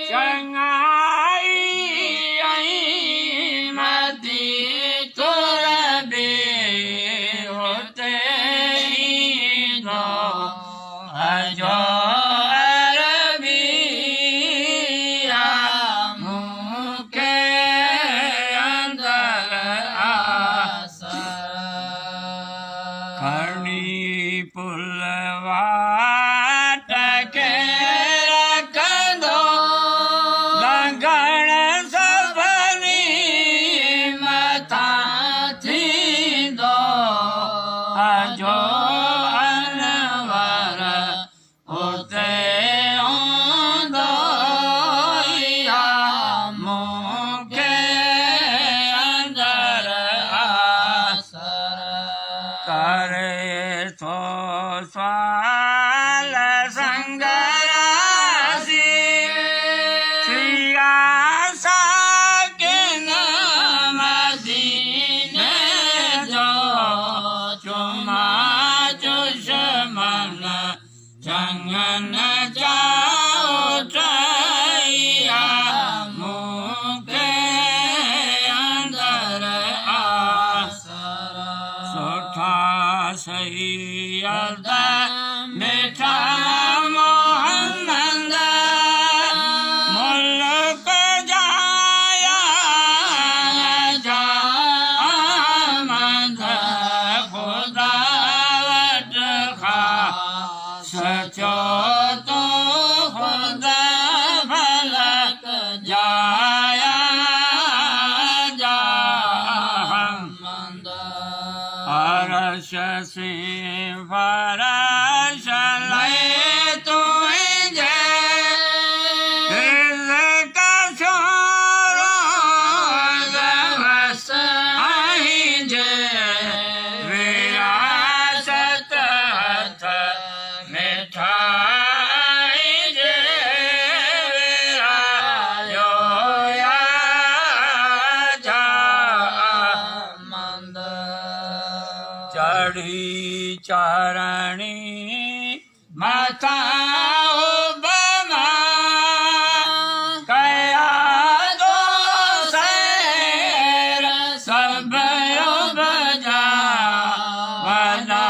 चंगाई मती तुर बे होते ही दो अजो अरबिया मुँह के अंदर आसर खड़ी पुलवाट के रख दो लगन सबनी मथा थी दो अजो अनवर होते होंदो या मुँह के अंदर आसर करे तो स्वाल संगरासी सियासा के मदीने जो चुमा चुशमन चंगन जाओ चैया मुँह के अंदर आसर सोठा सैयद मीठा मोहम्मद मुल्क जाया जामद खुदा वट खा सचो तो खुदा फलक जाया जामद अरश से फरश ले तुझे रिज़्क़ छोरो ज़वस आइजे विरासत हथ मिठाइजे विरायो या जामद चढ़ी चरणी माथा बमा कया दो सैर सब बजा वदा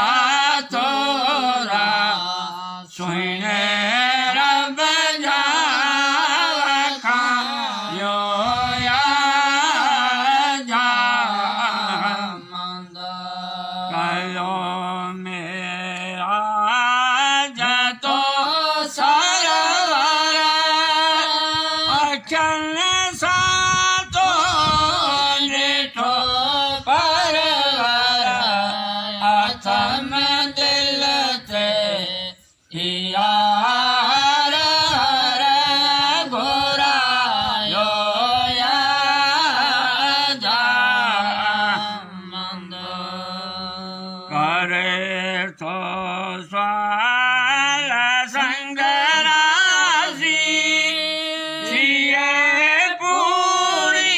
थोरा सुने रब जा खायो या जामद कयो मेरा जतो सरवर अखन सातो निठो परवर अथम दिल ते यार हर घोरायो या जामद करे तो स्वाल संगरासी सिए पूरी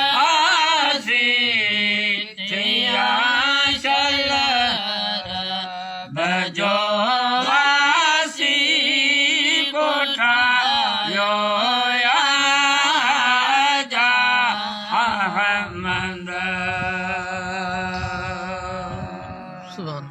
आसी थिया शलर बजो वासी कोठा यो या जामद सुभान